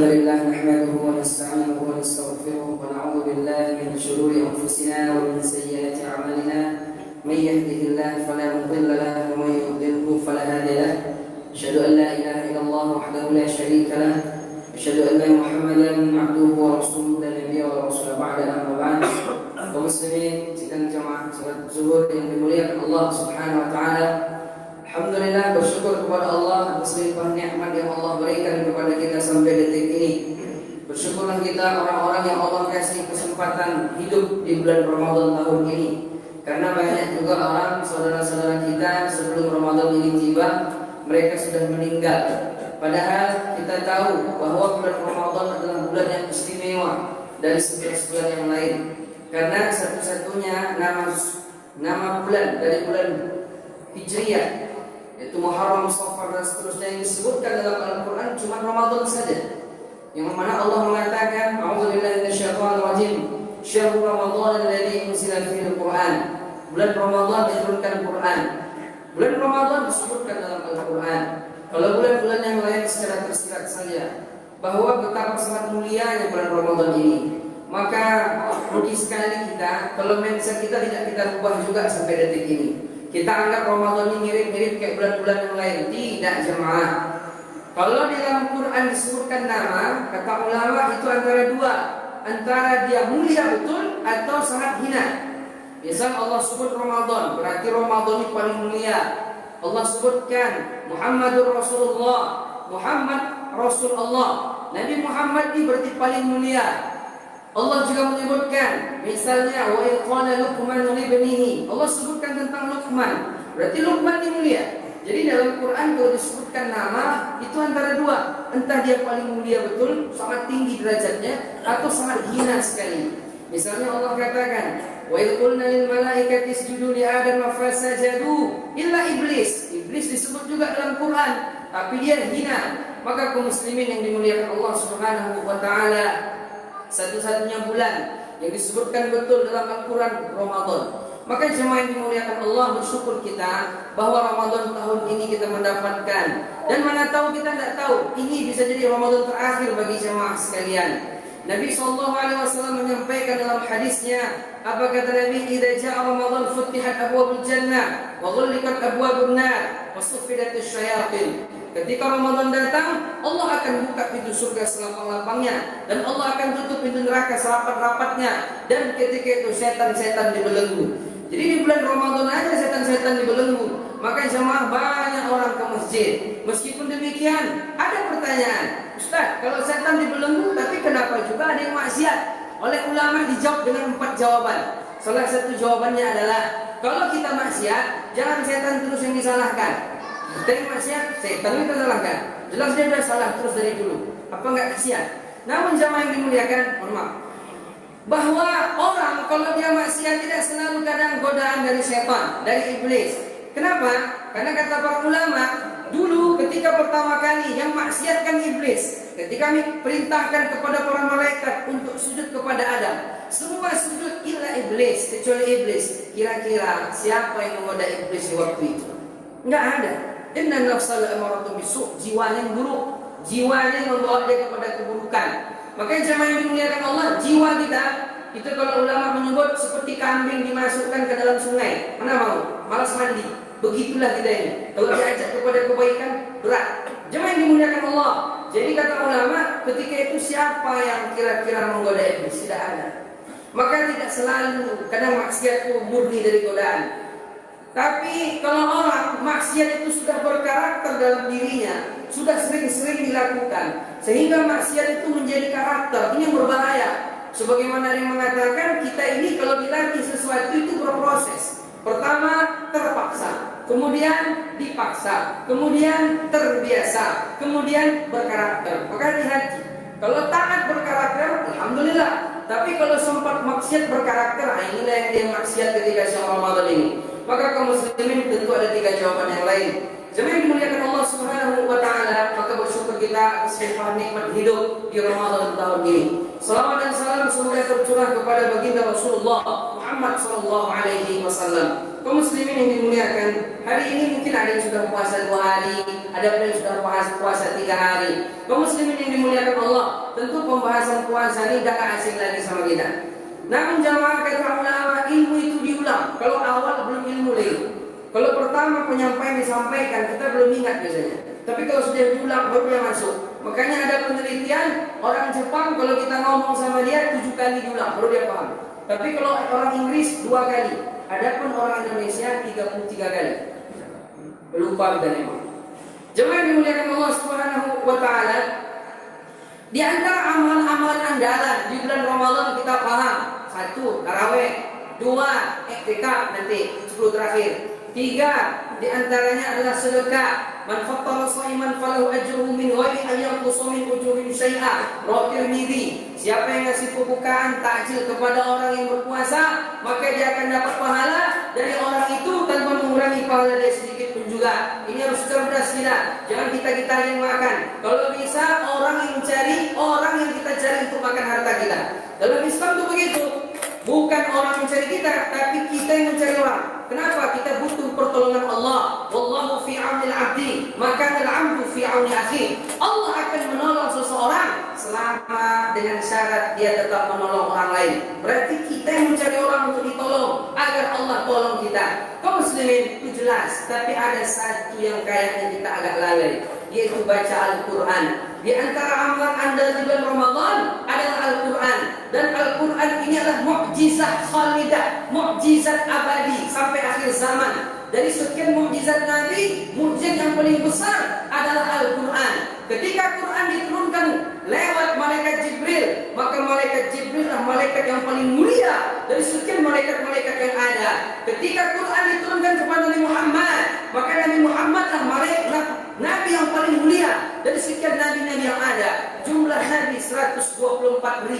لله نحمده ونستعينه ونستغفره ونعوذ بالله من شرور أنفسنا ومن سيئات أعمالنا من يهده الله فلا مضل له ومن يضلله فلا هادي له أشهد أن لا إله إلا الله وحده لا شريك له أشهد أن محمدا عبده ورسوله لا نبي ولا رسول بعد أما بعد kaum muslimin sidang jamaah salat zuhur yang dimuliakan Allah Subhanahu wa taala. Alhamdulillah, bersyukur kepada Allah atas limpah nikmat yang Allah berikan kepada kita sampai detik ini. Bersyukurlah kita orang-orang yang Allah kasih kesempatan hidup di bulan Ramadan tahun ini. Karena banyak juga orang saudara-saudara kita sebelum Ramadan ini tiba, mereka sudah meninggal. Padahal kita tahu bahwa bulan Ramadan adalah bulan yang istimewa dari 11 bulan yang lain. Karena satu-satunya nama bulan dari bulan Hijriyah, yaitu Muharram, Safar dan seterusnya yang disebutkan dalam Al-Quran cuma Ramadan saja. Yang mana Allah mengatakan, A'udzubillahi minasyaitonir rajim, Syahrul Ramadan alladzi unzila fihi al-Qur'an. Bulan Ramadan diturunkan Quran. Bulan Ramadan disebutkan dalam Al-Quran. Kalau bulan-bulan yang lain secara tersirat saja bahwa betapa sangat mulianya bulan Ramadan ini. Maka rugi sekali kita kalau mindset kita tidak kita rubah juga sampai detik ini. Kita anggap Ramadan ini mirip-mirip kayak bulan-bulan yang lain. Tidak, jemaah. Kalau di dalam Quran disebutkan nama, kata ulama itu antara dua, antara dia mulia betul atau sangat hina. Misal Allah sebut Ramadan, berarti Ramadan ini paling mulia. Allah sebutkan Muhammadur Rasulullah, Muhammad Rasul Allah, Nabi Muhammad ini berarti paling mulia. Allah juga menyebutkan, misalnya wa qala Luqman li ibnihi. Allah sebutkan tentang Luqman, berarti Luqman ini mulia. Jadi dalam Quran kalau disebutkan nama itu antara dua, entah dia paling mulia betul, sangat tinggi derajatnya, atau sangat hina sekali. Misalnya Allah katakan, wa qulna lil malaikati isjudu li Adam fasajadu illa iblis. Iblis disebut juga dalam Quran, tapi dia hina. Maka kaum muslimin yang dimuliakan Allah Subhanahu wa taala, satu-satunya bulan yang disebutkan betul dalam Al-Quran Ramadan. Maka jemaah yang dimuliakan Allah, bersyukur kita bahwa Ramadan tahun ini kita mendapatkan. Dan mana tahu kita tidak tahu, ini bisa jadi Ramadan terakhir bagi jemaah sekalian. Nabi SAW menyampaikan dalam hadisnya, apa kata Nabi? Idza jaa Ramadan futihat abwabul jannah wa ghulliqat abwabun nar wa suffidatus syayatin. Ketika Ramadan datang, Allah akan buka pintu surga selapang-lapangnya, dan Allah akan tutup pintu neraka serapat-rapatnya. Dan ketika itu setan-setan dibelenggu. Jadi di bulan Ramadan aja setan-setan dibelenggu. Maka jemaah banyak orang ke masjid. Meskipun demikian, ada pertanyaan, Ustaz, kalau setan dibelenggu, tapi kenapa juga ada yang maksiat? Oleh ulama dijawab dengan 4 jawaban. Salah satu jawabannya adalah, kalau kita maksiat, jangan setan terus yang disalahkan. Kita yang maksiat, setan kita salahkan. Jelas dia sudah salah terus dari dulu. Apa enggak kasihan? Namun jamaah yang dimuliakan, mohon maaf, bahwa orang kalau dia maksiat tidak selalu kadang godaan dari setan, dari iblis. Kenapa? Karena kata para ulama, dulu ketika pertama kali yang maksiatkan iblis, ketika kami perintahkan kepada para malaikat untuk sujud kepada Adam, semua sujud illa iblis, kecuali iblis. Kira-kira siapa yang menggoda iblis di waktu itu? Enggak ada. Inna nafsal amaratu bisu', jiwanya yang buruk, jiwanya yang membawa dia kepada keburukan. Makanya jemaah yang dimuliakan Allah, jiwa kita itu kalau ulama menyebut seperti kambing dimasukkan ke dalam sungai, mana mau? Malas mandi. Begitulah kita ini. Kalau diajak kepada kebaikan, berat. Jemaah yang dimuliakan Allah. Jadi kata ulama, ketika itu siapa yang kira-kira menggoda iblis? Tidak ada. Maka tidak selalu kadang maksiat itu murni dari godaan. Tapi kalau orang maksiat itu sudah berkarakter dalam dirinya, sudah sering-sering dilakukan, sehingga maksiat itu menjadi karakter, ini yang berbahaya. Sebagaimana yang mengatakan, kita ini kalau dilatih sesuatu itu berproses. Pertama terpaksa, kemudian dipaksa, kemudian terbiasa, kemudian berkarakter. Maka hati-hati. Kalau taat berkarakter, alhamdulillah. Tapi kalau sempat maksiat berkarakter, inilah yang dia maksiat ketika Syahrul Ramadan ini. Maka kaum muslimin tentu ada 3 jawaban yang lain. Jemaah yang dimuliakan Allah Subhanahu wa taala, maka bersyukur kita atas limpah nikmat hidup di Ramadan tahun ini. Salawat dan salam semoga tercurah kepada baginda Rasulullah Muhammad sallallahu alaihi wasallam. Kaum muslimin yang dimuliakan, hari ini mungkin ada yang sudah puasa 2 hari, ada yang sudah puasa 3 hari. Kaum muslimin yang dimuliakan Allah, tentu pembahasan puasa ini tidak asing lagi sama kita. Namun jamaah kata ulama, ilmu itu diulang. Kalau awal belum ilmu lagi. Kalau pertama penyampaian disampaikan, kita belum ingat biasanya. Tapi kalau sudah diulang baru dia masuk. Makanya ada penelitian orang Jepang kalau kita ngomong sama dia 7 kali diulang baru dia paham. Tapi kalau orang Inggris 2 kali. Adapun orang Indonesia 33 kali. Lupa kita memang. Jemaah dimuliakan Allah Subhanahu wa taala. Di antara amalan-amalan andalan di bulan Ramadan kita paham. 1. Tarawih. 2. Iktikaf nanti 10 terakhir. 3. Di antaranya adalah sedekah. Man fattara shaiman falahu ajruhu min ghairi an yanqusa min ujurihim syai'a. Rawi Tirmidzi. Siapa yang ngasih pembukaan takjil kepada orang yang berpuasa, maka dia akan dapat pahala dari orang itu tanpa mengurangi pahala dia sedikit pun juga. Ini harus cerdas kita. Jangan kita yang makan. Kalau bisa orang yang mencari, orang yang kita cari untuk makan harta kita. Dalam Islam itu begitu. Bukan orang mencari kita, tapi kita yang mencari orang. Kenapa? Kita butuh pertolongan Allah. Wallahu fi 'aunil 'abdi, maka al-'abdu fi 'auni akhi. Allah akan menolong seseorang selama dengan syarat dia tetap menolong orang lain. Berarti kita yang mencari orang untuk ditolong agar Allah tolong kita. Kaum muslimin itu jelas, tapi ada satu yang kayaknya kita agak lalai, yaitu baca Al-Quran. Di antara amalan Anda di bulan Ramadan adalah Al-Quran. Dan Al-Quran ini adalah mukjizat khalidah, mukjizat abadi sampai akhir zaman. Dari sekian mukjizat Nabi, mukjizat yang paling besar adalah Al-Quran. Ketika Quran diturunkan lewat malaikat Jibril, maka malaikat Jibril adalah malaikat yang paling mulia dari sekian malaikat-malaikat yang ada. Ketika Quran diturunkan kepada Nabi Muhammad, maka Nabi Muhammad adalah malaikat Nabi yang paling mulia dari sekian nabi-nabi yang ada. Jumlah nabi 124.000.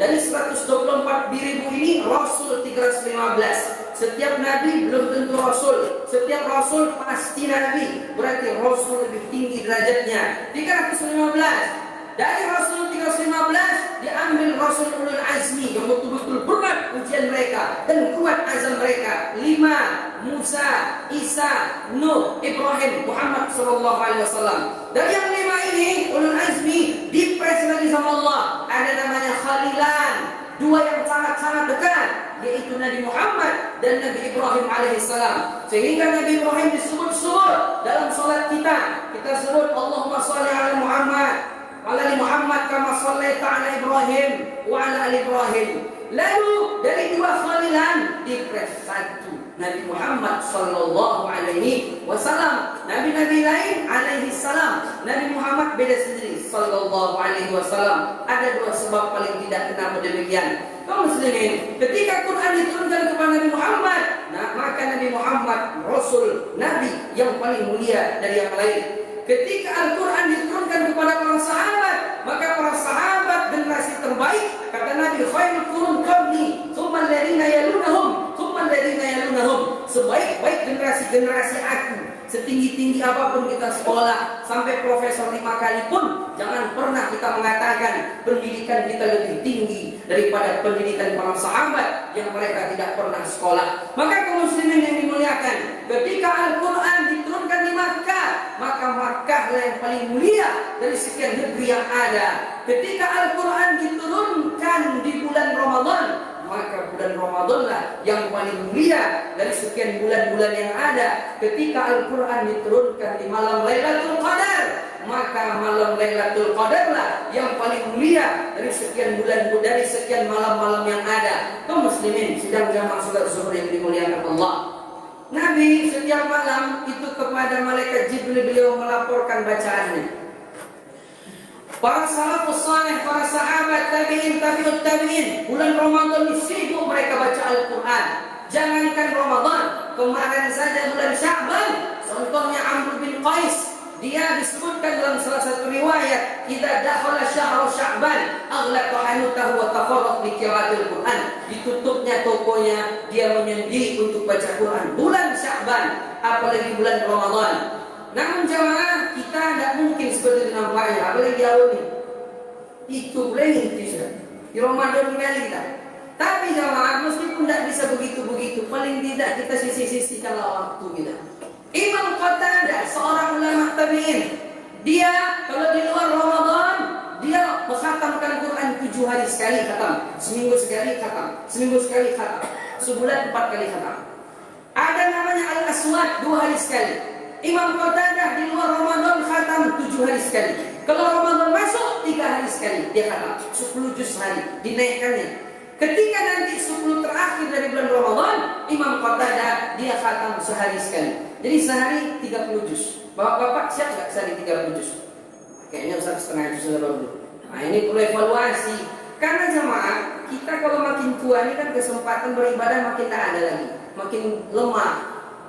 Dari 124.000 ini Rasul 315. Setiap nabi belum tentu rasul. Setiap rasul pasti nabi. Berarti rasul lebih tinggi derajatnya. 315. Dari Rasul 315 diambil Rasul Ulul Azmi yang betul-betul berat ujian mereka dan kuat azam mereka. 5. Musa, Isa, Nuh, Ibrahim, Muhammad SAW. Dari yang 5 ini Ulul Azmi dipres lagi sama Allah. Ada namanya Khalilan, 2 yang sangat-sangat dekat, yaitu Nabi Muhammad dan Nabi Ibrahim alaihissalam. Sehingga Nabi Ibrahim disebut-sebut dalam salat kita. Kita sebut Allahumma sholli ala Muhammad ala Muhammad kama shallaita ala Ibrahim wa ala ali Ibrahim. Lalu dari 2 khalilan dipres 1 Nabi Muhammad sallallahu alaihi wasallam. Nabi-nabi lain alaihi salam. Nabi Muhammad beda sendiri sallallahu alaihi wasallam. Ada 2 sebab paling tidak kenapa demikian. Kaum muslimin, ketika Quran diturunkan kepada Nabi Muhammad, maka Nabi Muhammad Rasul Nabi yang paling mulia dari yang lain. Ketika Al-Quran diturunkan kepada para sahabat, maka para sahabat generasi terbaik, kata Nabi, khairul qurun qabli, tsumma alladziina yalunahum, tsumma alladziina yalunahum. Sebaik-baik generasi-generasi aku. Setinggi-tinggi apapun kita sekolah, sampai profesor 5 kali pun, jangan pernah kita mengatakan pendidikan kita lebih tinggi daripada pendidikan para sahabat yang mereka tidak pernah sekolah. Maka kaum muslimin yang dimuliakan, ketika Al-Quran diturunkan di Makkah, maka Makkah lah yang paling mulia dari sekian negeri yang ada. Ketika Al-Quran diturunkan di bulan Ramadan, maka bulan Ramadan lah yang paling mulia dari sekian bulan-bulan yang ada. Ketika Al-Quran diturunkan di malam Lailatul Qadar, maka malam Lailatul Qadar lah yang paling mulia dari sekian bulan, dari sekian malam-malam yang ada. Kaum muslimin sidang jamaah salat zuhur yang dimuliakan Allah, Nabi setiap malam itu kepada malaikat Jibril beliau melaporkan bacaannya. Para salafus saleh, para sahabat, tabi'in, tabi'ut tabi'in, bulan Ramadan ini sibuk mereka baca Al-Quran. Jangankan Ramadan, kemarin saja bulan Sya'ban, contohnya Amr bin Qais, dia disebutkan dalam salah satu riwayat, idza dakhala syahru Sya'ban, aghlaqa hanutahu wa tafarraq bi qiraatil Quran. Ditutupnya tokonya, dia menyendiri untuk baca Quran. Bulan Sya'ban, apalagi bulan Ramadan. Namun jamaah kita tidak mungkin seperti itu nampaknya, apalagi awal ini. Itu boleh tidak di Ramadan kali kita. Tapi jamaah meskipun tidak bisa begitu-begitu, paling tidak kita sisi-sisikanlah waktu kita. Imam Qatadah, seorang ulama tabi'in, dia kalau di luar Ramadan dia menghatamkan Quran 7 hari sekali khatam, seminggu sekali khatam, seminggu sekali khatam, sebulan 4 kali khatam. Ada namanya Al-Aswad 2 hari sekali. Imam Qatadah di luar Ramadan khatam 7 hari sekali. Kalau Ramadan masuk 3 hari sekali dia khatam 10 juz sehari, dinaikkannya. Ketika nanti 10 terakhir dari bulan Ramadan, Imam Qatadah dia khatam sehari sekali. Jadi sehari 30 juz. Bapak-bapak siap nggak sehari 30 juz? Kayaknya setengah juz sudah baru. Nah ini perlu evaluasi. Karena jemaah kita kalau makin tua ini kan kesempatan beribadah makin tak ada lagi, makin lemah.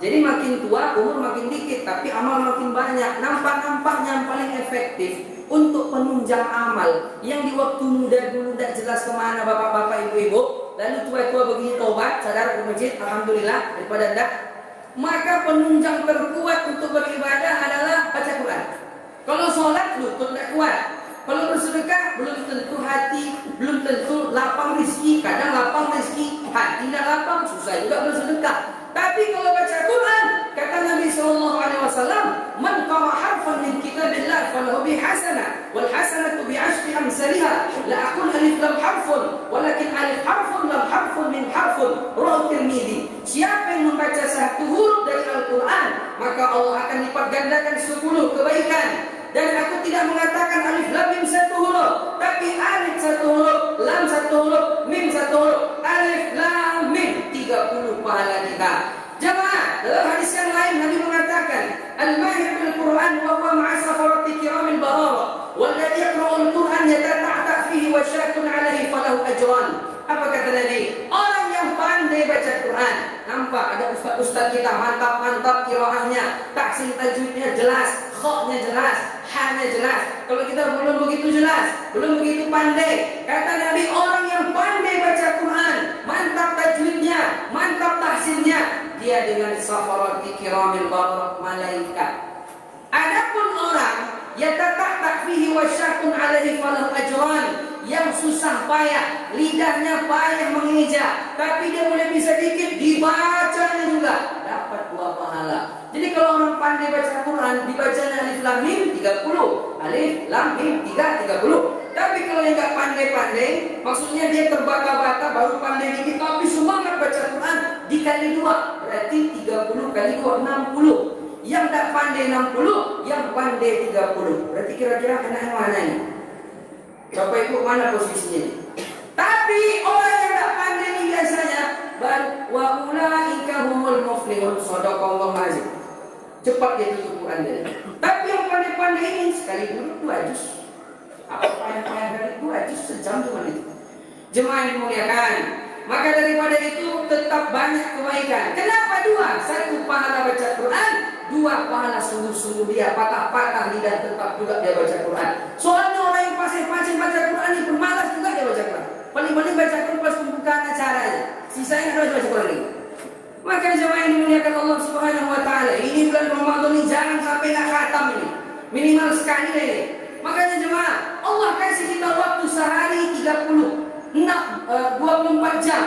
Jadi makin tua umur makin dikit, tapi amal makin banyak. Nampak-nampaknya yang paling efektif untuk penunjang amal yang di waktu muda dulu tidak jelas kemana bapak-bapak ibu-ibu, lalu tua-tua begini tobat, sadar ke masjid, alhamdulillah daripada tidak. Maka penunjang terkuat untuk beribadah adalah baca Quran. Kalau sholat lutut tidak kuat, kalau bersedekah belum tentu hati, belum tentu lapang rezeki. Kadang lapang rezeki, hati tidak lapang, susah juga bersedekah. Tapi kalau baca Quran, kata Nabi SAW, "Man qara harfan min kitabillah falahu bi hasanah, wal hasanatu bi 'ashri amsalha. La aqul alif lam harfun, walakin alif harfun lam harfun min harfun." Rawahu Tirmidzi. Siapa yang membaca satu huruf dari Al-Quran, maka Allah akan lipat gandakan 10 kebaikan. Dan aku tidak mengatakan alif lam mim satu huruf, tapi alif satu huruf, lam satu huruf, mim satu huruf. Alif lam mim 30 pahala kita. Jemaah, dalam hadis yang lain Nabi mengatakan, al-mahir bil Quran wa huwa ma'a safarati kiramil barara, walladhi yaqra'ul Quran yatata'ta fihi wa syakun 'alaihi falahu ajran. Apa kata Nabi? Orang yang pandai baca Quran, nampak ada ustaz kita mantap-mantap qiraahnya, tahsin tajwidnya jelas, kha-nya jelas, ha-nya jelas. Kalau kita belum begitu jelas, belum begitu pandai, kata Nabi orang yang pandai baca Quran, mantap tajwidnya, mantap tahsinnya, dia dengan safarati kiramil bararah, malaikat. Adapun orang yatata'ta fihi wa syakun 'alaihi falahu ajran, yang susah payah, lidahnya payah mengeja, tapi dia boleh bisa dikit dibacanya juga, dapat 2 pahala. Jadi kalau orang pandai baca Quran, dibacanya alif lam mim 30, alif lam mim 30. Tapi kalau yang enggak pandai-pandai, maksudnya dia terbata-bata, baru pandai dikit tapi semangat baca Quran, dikali 2, berarti 30 kali 2 60. Yang tak pandai 60, yang pandai 30. Berarti kira-kira kena yang mana ini? Bapak Ibu mana posisinya ini? Tapi orang yang tak pandai ini biasanya wa ulaika humul muflihun, shadaqallahu azim. Cepat dia tutup Quran dia. Tapi yang pandai-pandai ini sekali dulu 2 juz. Apa payah-payah dari 2 juz sejam cuma itu. Jemaah yang dimuliakan, maka daripada itu tetap banyak kebaikan. Kenapa 2? 1 pahala baca Quran, 2 pahala sungguh-sungguh dia patah-patah lidah tetap juga dia baca Quran. Soalnya orang yang pasif-pasif baca Quran ini pun malas juga dia baca Quran. Paling-paling baca Quran pas pembukaan acaranya. Sisanya harus baca Quran lagi. Maka jemaah yang dimuliakan Allah Subhanahu wa taala, ini bulan Ramadan ini jangan sampai enggak khatam ini. Minimal sekali ini. Makanya jemaah, Allah kasih kita waktu sehari 24 jam.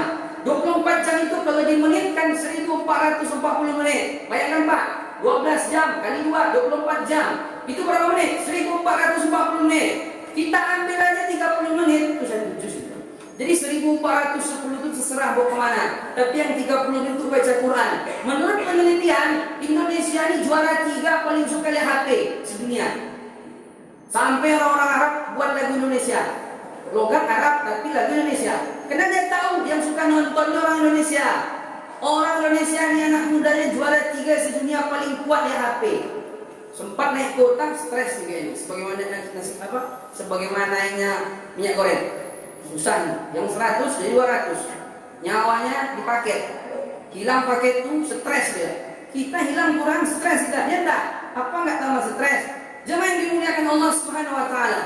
24 jam itu kalau dimenitkan 1440 menit. Bayangkan Pak, 12 jam kali 2, 24 jam. Itu berapa menit? 1440 menit. Kita ambil aja 30 menit, itu 1 juz itu. Jadi 1410 itu terserah mau kemana. Tapi yang 30 menit itu baca Quran. Menurut penelitian, Indonesia ini juara 3 paling suka lihat HP sedunia. Sampai orang-orang Arab buat lagu Indonesia. Logat Arab tapi lagu Indonesia. Karena dia tahu yang suka nontonnya orang Indonesia. Orang Indonesia ini anak mudanya juara 3 sedunia paling kuat di HP. Sempat naik kota stres juga ini. Sebagaimananya minyak goreng. Susah nih. Yang 100 jadi 200. Nyawanya dipaket. Hilang paket itu stres dia. Kita hilang kurang stres kita. Dia tak. Apa enggak tambah stres? Jemaah yang dimuliakan Allah Subhanahu wa taala.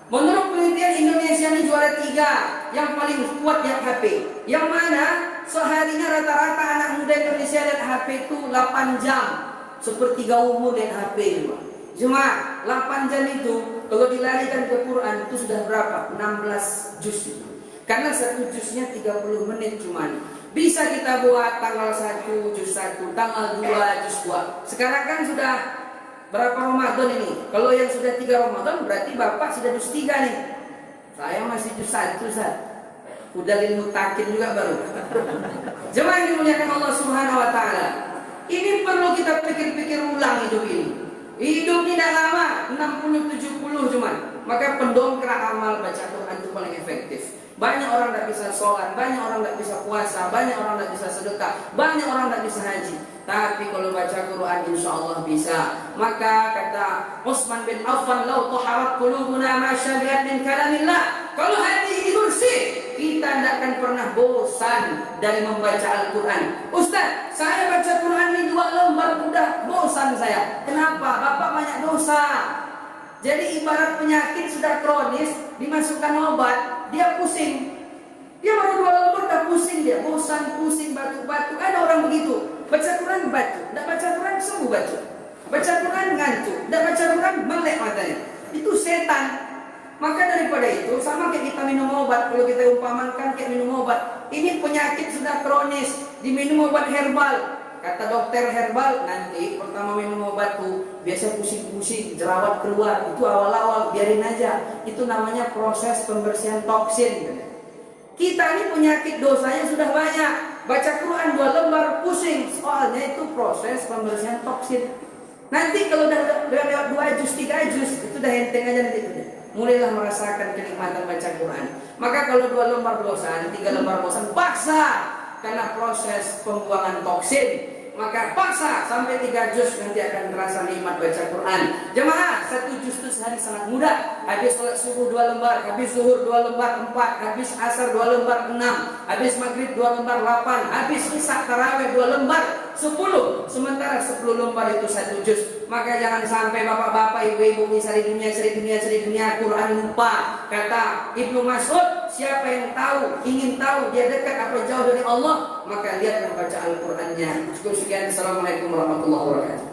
Menurut penelitian Indonesia ini juara 3 yang paling kuat yang HP. Yang mana seharinya rata-rata anak muda Indonesia lihat HP itu 8 jam. Sepertiga umur lihat HP. Jemaah, 8 jam itu kalau dilarikan ke Quran itu sudah berapa? 16 juz. Karena 1 juznya 30 menit cuman. Bisa kita buat tanggal 1 juz 1, tanggal 2 juz 2. Sekarang kan sudah berapa Ramadan ini? Kalau yang sudah 3 Ramadan berarti Bapak sudah juz 3 nih. Saya masih juz 1, Ustaz. Udah lil mutakin juga baru. Jemaah yang dimuliakan Allah Subhanahu wa taala. Ini perlu kita pikir-pikir ulang hidup ini. Hidup tidak lama, 60-70 cuma. Maka pendongkrak amal baca Quran itu paling efektif. Banyak orang tidak bisa sholat, banyak orang tidak bisa puasa, banyak orang tidak bisa sedekah, banyak orang tidak bisa haji. Tapi kalau baca Quran insya Allah bisa. Maka kata Utsman bin Affan, "Lau taharat qulubuna ma syabihat min kalamillah." Kalau hati ini bersih, kita tidak akan pernah bosan dari membaca Al-Quran. Ustaz, saya baca Quran ini 2 lembar udah bosan saya. Kenapa? Bapak banyak dosa. Jadi ibarat penyakit sudah kronis, dimasukkan obat, dia pusing. Dia baru 2 lembar udah pusing dia, bosan, pusing, batuk-batuk. Ada orang begitu. Baca Quran batuk, tidak baca Quran sembuh batuk. Baca Quran ngantuk, tidak baca Quran melek matanya. Itu setan. Maka daripada itu sama kayak kita minum obat. Kalau kita umpamakan kayak minum obat, ini penyakit sudah kronis, diminum obat herbal. Kata dokter herbal, nanti pertama minum obat tuh biasa pusing-pusing, jerawat keluar. Itu awal-awal, biarin aja. Itu namanya proses pembersihan toksin. Kita ini penyakit dosanya sudah banyak. Baca Quran 2 lembar pusing, soalnya itu proses pembersihan toksin. Nanti kalau udah lewat 2 juz, 3 juz, itu udah enteng aja nanti. Mulailah merasakan kenikmatan baca Quran. Maka kalau 2 lembar bosan, 3 lembar bosan, paksa. Karena proses pembuangan toksin. Maka paksa sampai 3 juz, nanti akan terasa nikmat baca Quran. Jemaah, 1 juz itu sehari sangat mudah. Habis sholat subuh 2 lembar, habis zuhur 2 lembar 4, habis asar 2 lembar 6, habis maghrib 2 lembar 8, habis isya tarawih 2 lembar 10. Sementara 10 lembar itu 1 juz. Maka jangan sampai bapak-bapak, ibu-ibu cari dunia Quran lupa. Kata Ibnu Mas'ud, siapa yang tahu, ingin tahu dia dekat apa jauh dari Allah, maka lihatlah baca Al-Qurannya. Cukup sekian. Assalamualaikum warahmatullahi wabarakatuh.